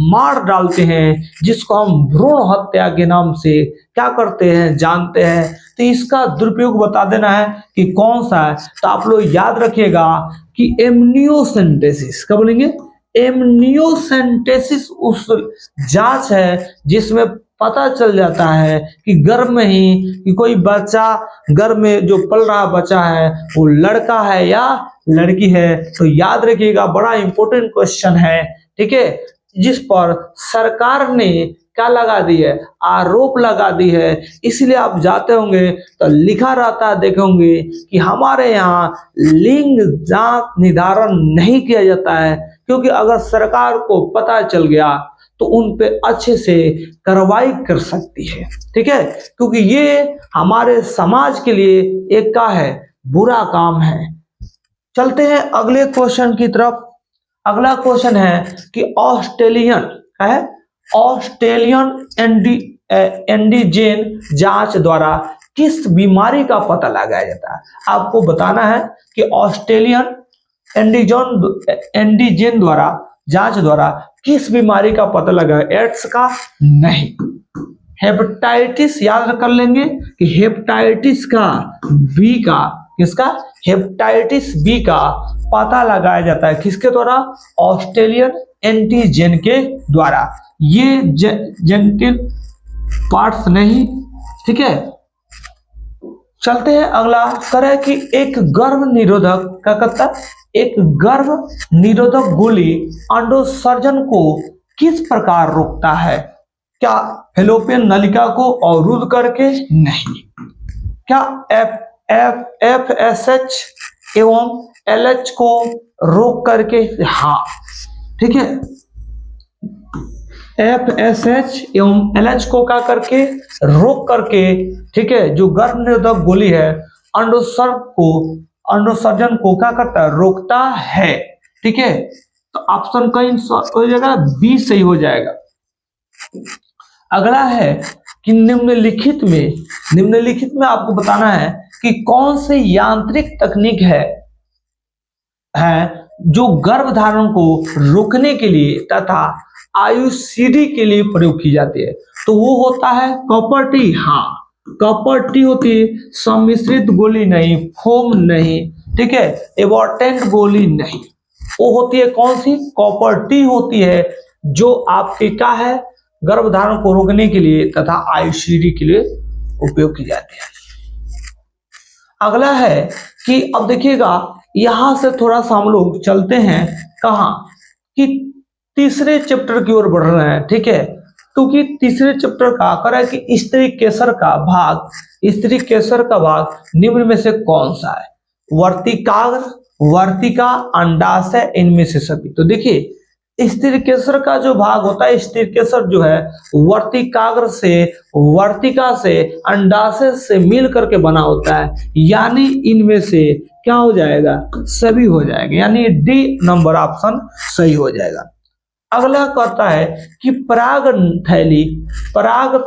[SPEAKER 1] मार डालते हैं, जिसको हम भ्रूण हत्या के नाम से क्या करते हैं, जानते हैं। तो इसका दुरुपयोग बता देना है कि कौन सा है। तो आप लोग याद रखिएगा कि एमनियोसेंटेसिस, क्या बोलेंगे? एमनियोसेंटेसिस उस जांच है जिसमें पता चल जाता है कि गर्भ में ही कि कोई बच्चा गर्भ में जो पल रहा बच्चा है वो लड़का है या लड़की है। तो याद रखिएगा, बड़ा इंपॉर्टेंट क्वेश्चन है। ठीक है, जिस पर सरकार ने क्या लगा दी है? आरोप लगा दी है। इसलिए आप जाते होंगे तो लिखा रहता है, देखेंगे कि हमारे यहाँ लिंग जांच निर्धारण नहीं किया जाता है, क्योंकि अगर सरकार को पता चल गया तो उन पे अच्छे से कार्रवाई कर सकती है। ठीक है, क्योंकि ये हमारे समाज के लिए एक का है, बुरा काम है। चलते हैं अगले क्वेश्चन की तरफ। अगला क्वेश्चन है कि ऑस्ट्रेलियन एंटीजन जांच द्वारा किस बीमारी का पता लगाया जाता है? आपको बताना है कि ऑस्ट्रेलियन एंटीजन द्वारा जांच द्वारा किस बीमारी का पता लगा? एड्स का नहीं, हेपेटाइटिस याद कर लेंगे कि हेपेटाइटिस का बी का, किसका? हेपेटाइटिस बी का पता लगाया जाता है किसके द्वारा? ऑस्ट्रेलियन एंटीजन के द्वारा। ये जेनेटिक पार्ट्स नहीं। ठीक है, चलते हैं अगला। करें कि एक गर्भ निरोधक क्या करता है? एक गर्भ निरोधक गोली अंडोत्सर्जन को किस प्रकार रोकता है? क्या फैलोपियन नलिका को अवरुद्ध करके? नहीं। क्या FSH एवं LH को रोक करके? हाँ। ठीक है, FSH एवं LH को क्या करके रोक करके, ठीक है, जो गर्भ निरोधक गोली है अंडोत्सर्जन को क्या करता है, रोकता है। ठीक है, तो ऑप्शन कहीं हो जाएगा, बी सही हो जाएगा। अगला है कि निम्नलिखित में आपको बताना है कि कौन सी यांत्रिक तकनीक है जो गर्भधारण को रोकने के लिए तथा आयुषीडी के लिए प्रयोग की जाती है। तो वो होता है कॉपर टी। हाँ, कॉपर टी होती है, सम्मिश्रित गोली नहीं, फोम नहीं, ठीक है, एबॉर्टेंट गोली नहीं, वो होती है कौन सी, कॉपर टी होती है, जो आपके क्या है, गर्भधारण को रोकने के लिए तथा आयुषीडी के लिए उपयोग की जाती है। अगला है कि अब देखिएगा, यहां से थोड़ा सा हम लोग चलते हैं कहां, कि तीसरे चैप्टर की ओर बढ़ रहे हैं। ठीक है, क्योंकि तीसरे चैप्टर का आकर है कि स्त्री केसर का भाग निम्न में से कौन सा है, वर्तिकाग्र, वर्तिका, अंडाशय, इनमें से सभी। तो देखिए, स्त्री केसर का जो भाग होता है, स्त्री केसर जो है वर्तिकाग्र से, वर्तिका से, अंडाशय से मिल करके बना होता है, यानी इनमें से क्या हो जाएगा, सभी हो जाएगा, यानी डी नंबर ऑप्शन सही हो जाएगा। अगला कहता है कि पराग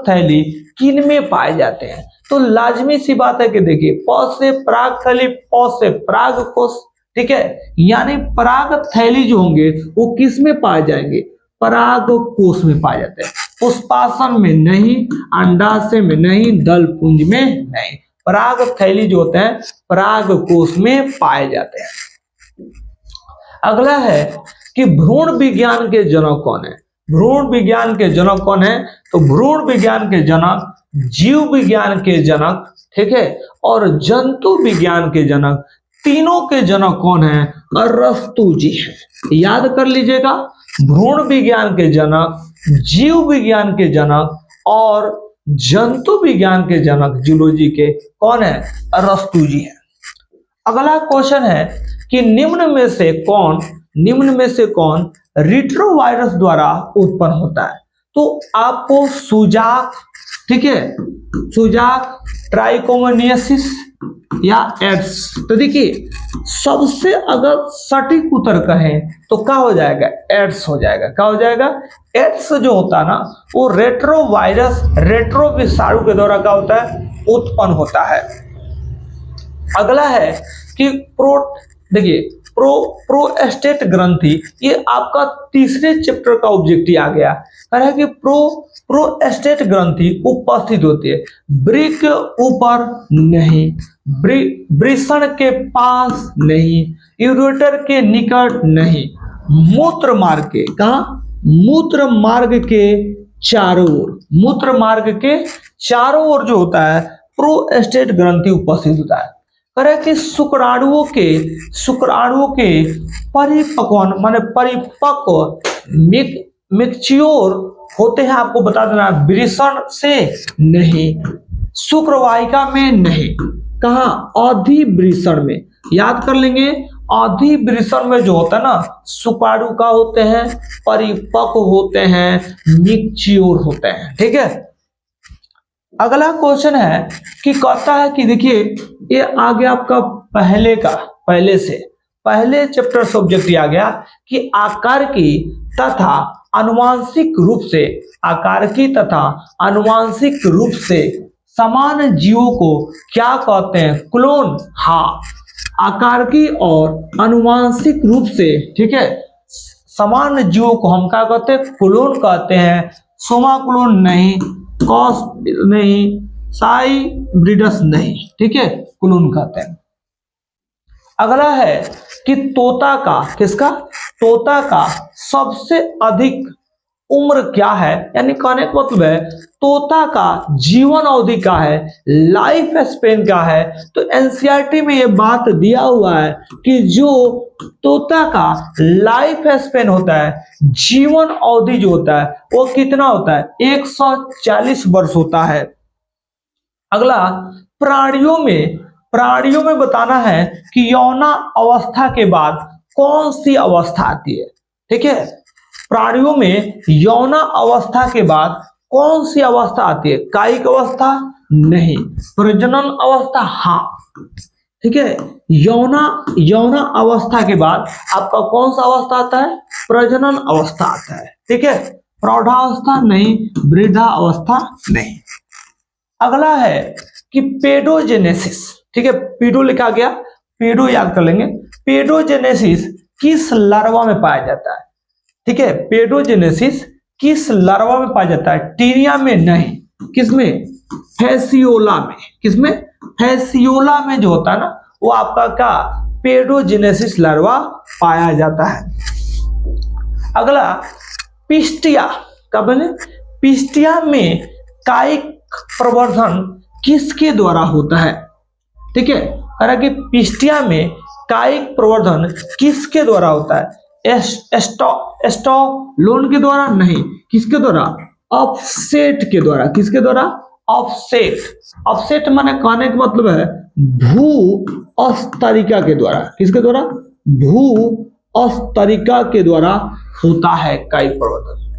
[SPEAKER 1] थैली किन में पाए जाते हैं। तो लाजमी सी बात है कि देखिए, प से पराग थैली, प से पराग कोश, ठीक है, यानी पराग थैली जो होंगे वो किस में पाए जाएंगे, पराग कोश में पाए जाते हैं, पुष्पासन में नहीं, अंडाशय में नहीं, दल पुंज में नहीं, पराग थैली जो होते हैं पराग कोश में पाए जाते हैं। अगला है कि भ्रूण विज्ञान के जनक कौन है। भ्रूण विज्ञान के जनक कौन है, तो भ्रूण विज्ञान के जनक, जीव विज्ञान के जनक, ठीक है, और जंतु विज्ञान के जनक, तीनों के जनक कौन है, अरस्तु जी है। याद कर लीजिएगा, भ्रूण विज्ञान के जनक, जीव विज्ञान के जनक और जंतु विज्ञान के जनक, जूलॉजी के, कौन है, अरस्तु जी है। अगला क्वेश्चन है कि निम्न में से कौन रिट्रोवायरस द्वारा उत्पन्न होता है। तो आपको सुजाक, ठीक है, सुजाक, ट्राइकोमोनियसिस या एड्स। तो देखिए, सबसे अगर सटीक उत्तर कहें तो क्या हो जाएगा, एड्स हो जाएगा। क्या हो जाएगा, एड्स जो होता है ना, वो रेट्रोवायरस, रेट्रो विषाणु के द्वारा क्या होता है, उत्पन्न होता है। अगला है कि प्रोस्टेट ग्रंथि, ये आपका तीसरे चैप्टर का ऑब्जेक्टिव आ गया। कह रहा है कि प्रोस्टेट ग्रंथि उपस्थित होती है वृक्क के ऊपर नहीं, वृषण के पास नहीं, यूरेटर के निकट नहीं, मूत्र मार्ग के, कहा, मूत्र मार्ग के चारों ओर, मूत्र मार्ग के चारों ओर जो होता है प्रोस्टेट ग्रंथि उपस्थित होता है। करे कि शुक्राणुओं के परिपक्व मिक्च्योर होते हैं, आपको बता देना, वृषण से नहीं, शुक्रवाहिका में नहीं, कहा, अधिवृषण में। याद कर लेंगे, अधिवृषण में जो होता है ना, शुक्राणु का होते हैं, परिपक्व होते हैं, मिक्च्योर होते हैं। ठीक है, अगला क्वेश्चन है कि कहता है कि देखिए, ये आ गया आपका पहले चैप्टर सब्जेक्ट आ गया कि आकारकी तथा आनुवांशिक रूप से समान जीवों को क्या कहते हैं, क्लोन। हाँ, आकारकी और आनुवांशिक रूप से, ठीक है, समान जीवों को हम क्या कहते हैं, क्लोन कहते हैं। सोमा क्लोन नहीं, कॉस नहीं, साई ब्रीडस नहीं, ठीक है, क्लोन कहते हैं। अगला है कि तोता का सबसे अधिक उम्र क्या है, यानी कहने का मतलब है तोता का जीवन अवधि क्या है, लाइफ स्पेन क्या है। तो एनसीईआरटी में ये बात दिया हुआ है कि जो तोता का लाइफ स्पेन होता है, जीवन अवधि जो होता है, वो कितना होता है, 140 वर्ष होता है। अगला, प्राणियों में बताना है कि यौना अवस्था के बाद कौन सी अवस्था आती है। ठीक है, प्राणियों में यौना अवस्था के बाद कौन सी अवस्था आती है? कायिक अवस्था नहीं, प्रजनन अवस्था हाँ। ठीक है, यौना अवस्था के बाद आपका कौन सा अवस्था आता है? प्रजनन अवस्था आता है। ठीक है, प्रौढ़ावस्था नहीं, वृद्धावस्था नहीं। अगला है कि पेडोजेनेसिस। ठीक है, पेडो लिखा गया, पेडो याद कर लेंगे। पेडोजेनेसिस किस लार्वा में पाया जाता है? ठीक है, पेडोजेनेसिस किस लार्वा में पाया जाता है? टीनिया में नहीं, किसमें? फैसियोला में। किसमें? फैसियोला में जो होता है ना, वो आपका क्या? पेडोजेनेसिस लार्वा पाया जाता है। अगला पिस्टिया का बने, पिस्टिया में कायिक प्रवर्धन किसके द्वारा होता है? ठीक है, कह रहा कि पिस्टिया में कायिक प्रवर्धन किसके द्वारा होता है? एस्ट्रोलोन के द्वारा नहीं, किसके द्वारा? ऑफसेट के द्वारा। किसके द्वारा? ऑफसेट। ऑफसेट माने कहने का मतलब है भू अस्तरिका के द्वारा। किसके द्वारा? भू अस्तरिका के द्वारा होता है कायिक प्रवर्धन।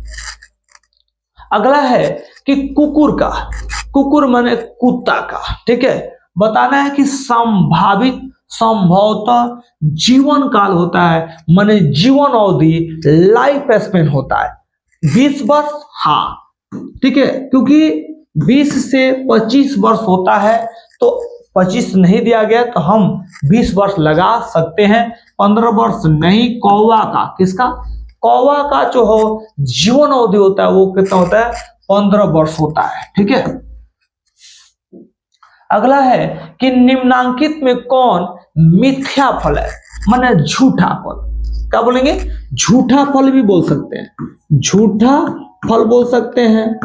[SPEAKER 1] अगला है कि कुकुर का, कुकुर माने कुत्ता का। ठीक है, बताना है कि संभवतः जीवन काल होता है, माने जीवन अवधि, लाइफ स्पेन होता है 20 वर्ष। हाँ, ठीक है, क्योंकि 20 से 25 वर्ष होता है, तो 25 नहीं दिया गया तो हम 20 वर्ष लगा सकते हैं, 15 वर्ष नहीं। कौवा का, किसका? कौवा का जो हो जीवन अवधि होता है वो कितना होता है? 15 वर्ष होता है। ठीक है, अगला है कि निम्नांकित में कौन मिथ्या फल है, माने झूठा फल? क्या बोलेंगे? झूठा फल भी बोल सकते हैं, झूठा फल बोल सकते हैं,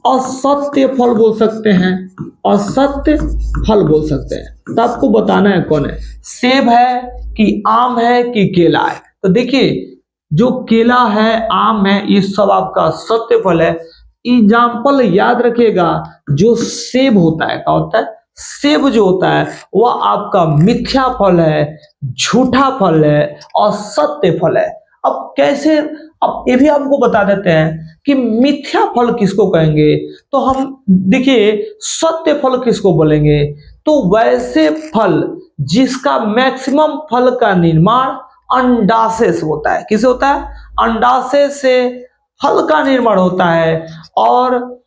[SPEAKER 1] असत्य फल बोल सकते हैं, असत्य फल बोल सकते हैं। तो आपको बताना है कौन है, सेब है कि आम है कि केला है। तो देखिए, जो केला है, आम है, ये सब आपका सत्य फल है। एग्जाम्पल याद रखिएगा, जो सेब होता है, क्या होता है? सेब जो होता है वह आपका मिथ्या फल है, झूठा फल है और सत्य फल है। अब कैसे? अब ये भी आपको बता देते हैं कि मिथ्या फल किसको कहेंगे, तो हम देखिए सत्य फल किसको बोलेंगे, तो वैसे फल जिसका मैक्सिमम फल का निर्माण अंडाशय से होता है। किसे होता है? अंडाशय से फल का निर्माण होता है। और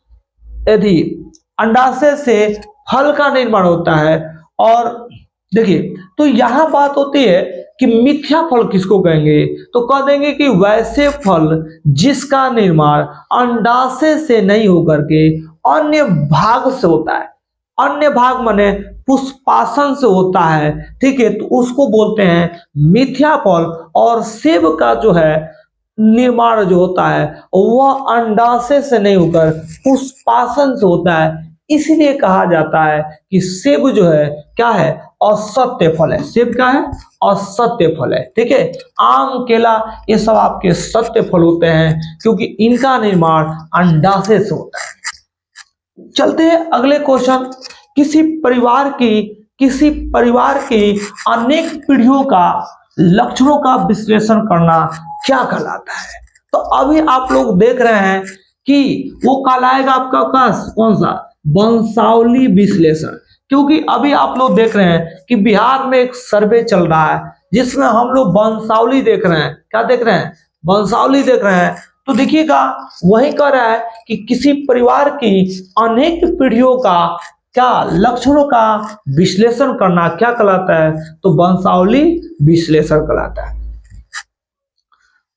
[SPEAKER 1] यदि अंडाशय से फल का निर्माण होता है, और देखिए, तो यहां बात होती है कि मिथ्या फल किसको कहेंगे, तो कह देंगे कि वैसे फल जिसका निर्माण अंडाशय से नहीं होकर के अन्य भाग से होता है। अन्य भाग माने पुष्पासन से होता है। ठीक है, तो उसको बोलते हैं मिथ्या फल। और सेब का जो है निर्माण जो होता है वह अंडाशय से नहीं होकर पुष्पासन से होता है, इसलिए कहा जाता है कि सेब जो है क्या है? असत्य फल है। सेब क्या है? असत्य फल है। ठीक है, आम, केला ये सब आपके सत्य फल होते हैं, क्योंकि इनका निर्माण अंडाशय से होता है। चलते हैं अगले क्वेश्चन। किसी परिवार की अनेक पीढ़ियों का लक्षणों का विश्लेषण करना क्या कहलाता है? तो अभी आप लोग देख रहे हैं कि वो कहलाएगा आपका कौन सा? वंशावली विश्लेषण। क्योंकि अभी आप लोग देख रहे हैं कि बिहार में एक सर्वे चल रहा है जिसमें हम लोग वंशावली देख रहे हैं। क्या देख रहे हैं? वंशावली देख रहे हैं। तो देखिएगा, वही कह रहा है कि किसी परिवार की अनेक पीढ़ियों का क्या लक्षणों का विश्लेषण करना क्या कहलाता है? तो वंशावली विश्लेषण कहलाता है।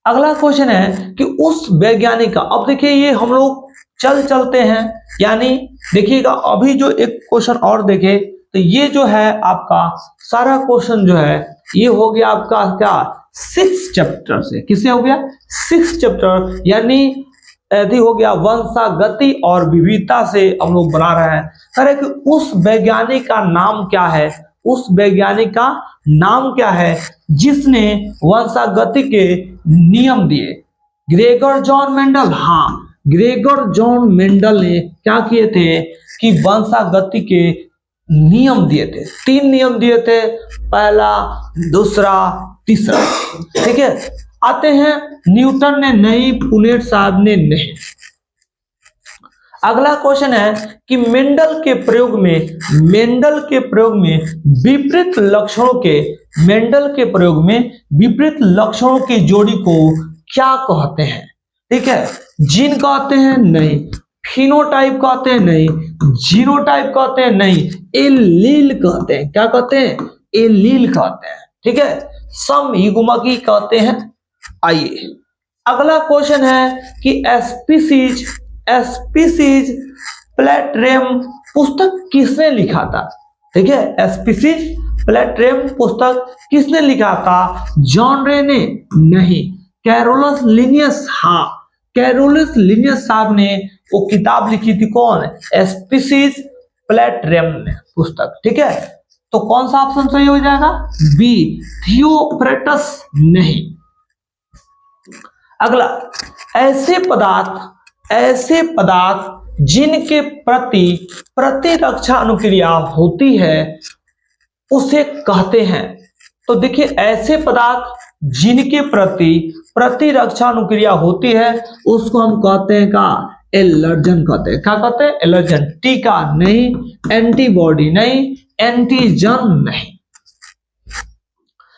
[SPEAKER 1] अगला क्वेश्चन है कि उस वैज्ञानिक का, अब देखिए ये हम लोग चलते हैं, यानी देखिएगा अभी जो एक क्वेश्चन और देखे, तो ये जो है आपका सारा क्वेश्चन जो है ये हो गया आपका क्या? 6 चैप्टर से। किससे हो गया? 6 चैप्टर, यानी यदि हो गया वंशागति और विविधता से हम लोग बना रहे हैं। कह कि उस वैज्ञानिक का नाम क्या है? उस वैज्ञानिक का नाम क्या है जिसने वंशागति के नियम दिए? Gregor John Mendel. हाँ, ग्रेगर जॉन मेंडल ने क्या किए थे कि वंशागति के नियम दिए थे। 3 नियम दिए थे, पहला, दूसरा, तीसरा। ठीक है, आते हैं, न्यूटन ने नहीं, पुनेट साहब ने नहीं। अगला क्वेश्चन है कि मेंडल के प्रयोग में विपरीत लक्षणों की जोड़ी को क्या कहते हैं? ठीक है, जीन कहते हैं नहीं, फिनोटाइप कहते हैं नहीं, जीनोटाइप कहते हैं नहीं, एलील कहते हैं। क्या कहते हैं? एलील कहते हैं। ठीक है, समयुग्मकी कहते हैं। आइए अगला क्वेश्चन है कि स्पीसीज प्लेट्रेम पुस्तक किसने लिखा था? ठीक है, स्पीसीज प्लेट्रेम पुस्तक किसने लिखा था? जॉन रे ने नहीं, कैरोलस लिनियस, हाँ कैरोलस लिनियस साहब ने वो किताब लिखी थी। कौन? स्पीसीज प्लेट्रेम ने पुस्तक। ठीक है, तो कौन सा ऑप्शन सही हो जाएगा? बी, थियोफ्रेटस नहीं। अगला, ऐसे पदार्थ जिनके प्रति प्रतिरक्षा अनुक्रिया होती है उसे कहते हैं। तो देखिए, ऐसे पदार्थ जिनके प्रति प्रतिरक्षा अनुक्रिया होती है उसको हम कहते हैं का एलर्जन कहते हैं। क्या कहते हैं? एलर्जन। टीका नहीं, एंटीबॉडी नहीं, एंटीजन नहीं।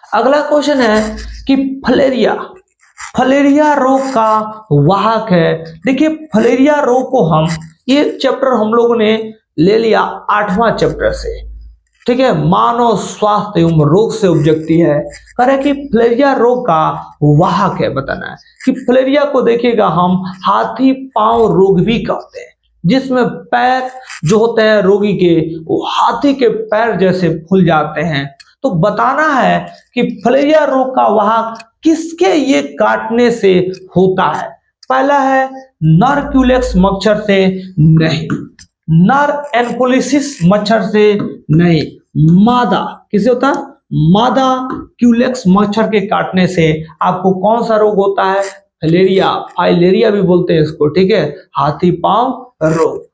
[SPEAKER 1] अगला क्वेश्चन है कि फलेरिया रोग का वाहक है। देखिए, फलेरिया रोग को ये चैप्टर हम लोगों ने ले लिया 8वां चैप्टर से। ठीक है, मानव स्वास्थ्य एवं रोग से उपजती है। कह रहे कि फलेरिया रोग का वाहक है। बताना है कि फलेरिया को देखिएगा हम हाथी पांव रोग भी कहते हैं, जिसमें पैर जो होते हैं रोगी के वो हाथी के पैर जैसे फूल जाते हैं। तो बताना है कि फलेरिया रोग का वाहक किसके ये काटने से होता है? पहला है नरक्यूलेक्स मच्छर से नहीं, नर एनकोलिसिस मच्छर से नहीं, मादा किसे होता है? मादा क्यूलेक्स मच्छर के काटने से आपको कौन सा रोग होता है? फलेरिया, फाइलेरिया भी बोलते हैं इसको। ठीक है, हाथी पांव रोग।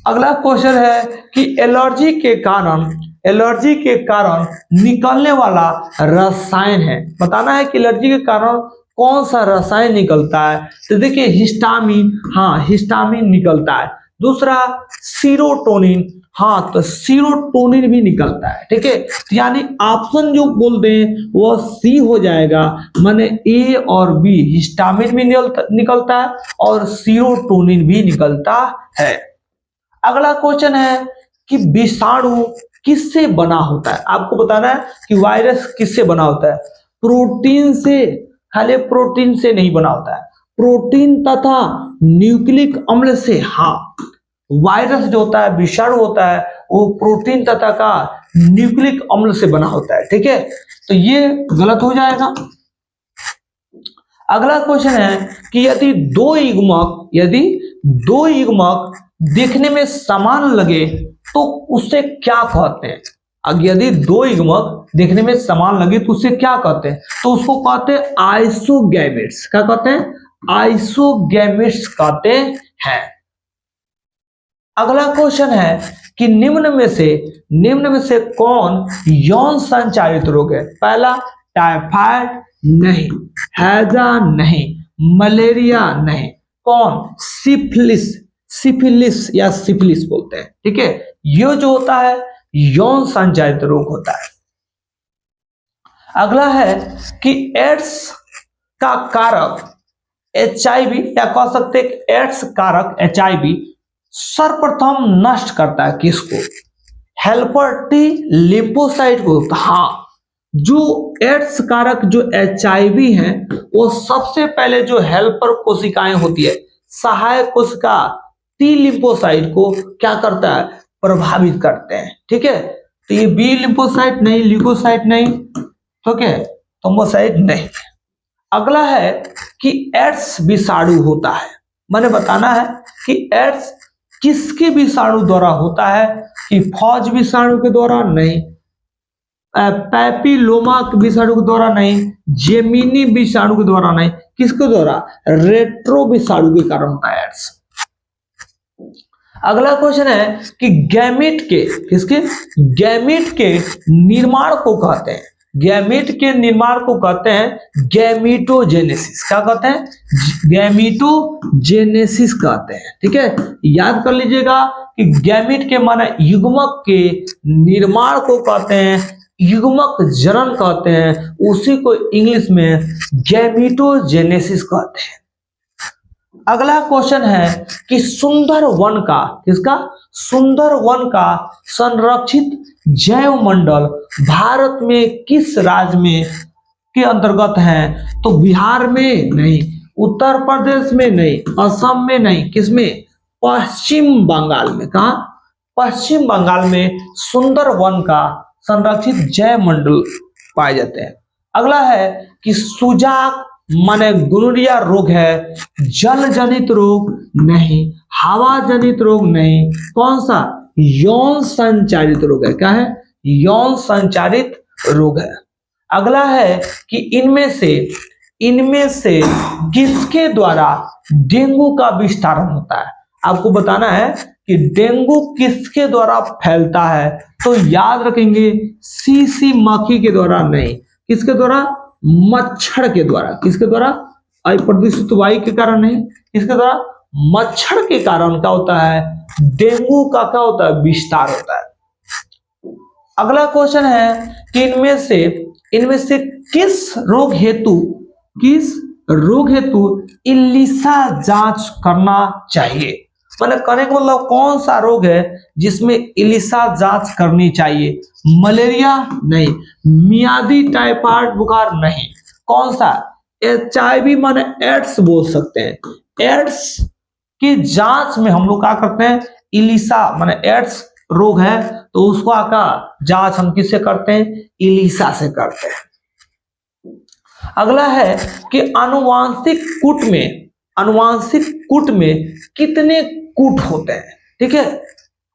[SPEAKER 1] अगला क्वेश्चन है कि एलर्जी के कारण निकलने वाला रसायन है। बताना है कि एलर्जी के कारण कौन सा रसायन निकलता है? तो देखिए, हिस्टामिन, हाँ हिस्टामिन निकलता है। दूसरा सीरोटोनिन, हाँ तो सीरोटोनिन भी निकलता है। ठीक है, तो यानी ऑप्शन जो बोल दें वो सी हो जाएगा। माने ए और बी, हिस्टामिन भी निकलता है और सीरोटोनिन भी निकलता है। अगला क्वेश्चन है कि विषाणु किससे बना होता है? आपको बताना है कि वायरस किससे बना होता है? प्रोटीन से, खाली प्रोटीन से नहीं बना होता है, प्रोटीन तथा न्यूक्लिक अम्ल से। हाँ, वायरस जो होता है, विषाणु होता है, वो प्रोटीन तथा का न्यूक्लिक अम्ल से बना होता है। ठीक है, तो ये गलत हो जाएगा। अगला क्वेश्चन है कि यदि दो युग्मक देखने में समान लगे तो उसे क्या कहते हैं? अब यदि दो युग्मक देखने में समान लगे तो उसे क्या कहते हैं? तो उसको कहते हैं आइसोगैमेट्स। क्या कहते हैं? आइसोगैमेट्स कहते हैं। अगला क्वेश्चन है कि निम्न में से कौन यौन संचारित रोग है? पहला टाइफाइड नहीं, हैजा नहीं, मलेरिया नहीं, कौन? सिफिलिस या सिफिलिस बोलते हैं। ठीक है, ये जो होता है यौन संचारित रोग होता है। अगला है कि एड्स का कारक HIV, या कह सकते हैं एड्स कारक HIV सर्वप्रथम नष्ट करता है किसको? हेल्पर टी लिम्फोसाइट को। हाँ, जो एड्स कारक जो HIV है वो सबसे पहले जो हेल्पर कोशिकाएं होती है, सहायक कोशिका टी लिम्फोसाइट को क्या करता है? प्रभावित करते हैं। ठीक है, तो ये बी लिम्फोसाइट नहीं, ल्यूकोसाइट नहीं, ठीक है, थ्रोम्बोसाइट नहीं। अगला है कि एड्स विषाणु होता है। मैंने बताना है कि एड्स किसके विषाणु द्वारा होता है? कि फौज विषाणु के द्वारा नहीं, पैपिलोमा विषाणु के द्वारा नहीं, जेमिनी विषाणु के द्वारा नहीं, किसके द्वारा? रेट्रो विषाणु के कारण होता है एड्स। अगला क्वेश्चन है कि गैमेट के निर्माण को कहते हैं। गैमीट के निर्माण को कहते हैं गैमीटोजेनेसिस। क्या कहते हैं? गैमीटोजेनेसिस कहते हैं। ठीक है, याद कर लीजिएगा कि गैमीट के माने युग्मक के निर्माण को कहते हैं युग्मक जनन कहते हैं, उसी को इंग्लिश में गैमीटोजेनेसिस कहते हैं। अगला क्वेश्चन है कि सुंदर वन का, किसका? सुंदर वन का संरक्षित जैव मंडल भारत में किस राज्य में के अंतर्गत है? तो बिहार में नहीं, उत्तर प्रदेश में नहीं, असम में नहीं, किसमें? पश्चिम बंगाल में। कहा? पश्चिम बंगाल में सुंदर वन का संरक्षित जैव मंडल पाए जाते हैं। अगला है कि सुजाक माने गोनोरिया रोग है, जल जनित रोग नहीं, हवा जनित रोग नहीं, कौन सा? यौन संचारित रोग है। क्या है? यौन संचारित रोग है। अगला है कि इनमें से किसके द्वारा डेंगू का विस्तारण होता है? आपको बताना है कि डेंगू किसके द्वारा फैलता है, तो याद रखेंगे सीसी मक्खी के द्वारा नहीं, किसके द्वारा? मच्छर के द्वारा। किसके द्वारा? प्रदूषित वायु के कारण नहीं, किसके द्वारा? मच्छर के कारण क्या होता है? डेंगू का क्या होता है? विस्तार होता है। अगला क्वेश्चन है कि इनमें से किस रोग हेतु इलिसा जांच करना चाहिए? मतलब करने का मतलब कौन सा रोग है जिसमें इलिसा जांच करनी चाहिए? मलेरिया नहीं, मियादी टाइफाइड बुखार नहीं, कौन सा? HIV माने एड्स बोल सकते हैं। एड्स की जांच में हम लोग क्या करते हैं? इलिसा माने एड्स रोग है तो उसको का जांच हम किससे करते हैं? इलिसा से करते हैं। अगला है कि आनुवांशिक कूट में कितने कूट होते हैं? ठीक है,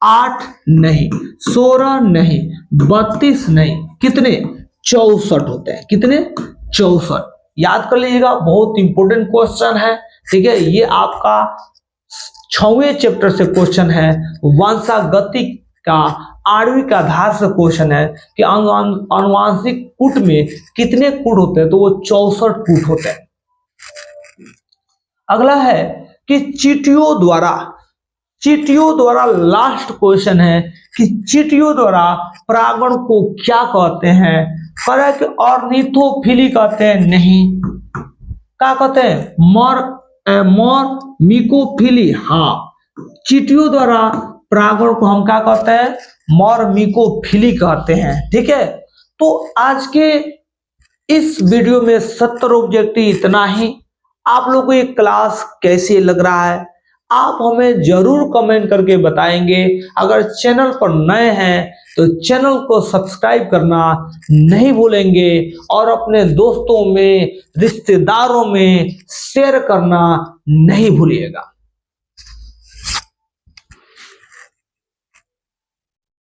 [SPEAKER 1] 8 नहीं, 16 नहीं, 32 नहीं, कितने? 64 होते हैं। कितने? 64। याद कर लीजिएगा, बहुत इंपॉर्टेंट क्वेश्चन है। ठीक है, ये आपका 6वें चैप्टर से क्वेश्चन है। वंशागति का 8वीं का आधार से क्वेश्चन है कि आनुवांशिक कूट में कितने कूट होते हैं, तो वो 64 कूट होते हैं। अगला है कि चींटियों द्वारा लास्ट क्वेश्चन है कि चींटियों द्वारा परागण को क्या कहते हैं? करेक्ट, ऑर्निथोफिली कहते हैं। नहीं, क्या कहते हैं? मॉर्मिकोफिली। हाँ, चींटियों द्वारा परागण को हम क्या कहते हैं? मॉर्मिकोफिली कहते हैं। ठीक है, तो आज के इस वीडियो में 70 ऑब्जेक्टिव इतना ही। आप लोगों को ये क्लास कैसे लग रहा है आप हमें जरूर कमेंट करके बताएंगे। अगर चैनल पर नए हैं तो चैनल को सब्सक्राइब करना नहीं भूलेंगे और अपने दोस्तों में, रिश्तेदारों में शेयर करना नहीं भूलिएगा।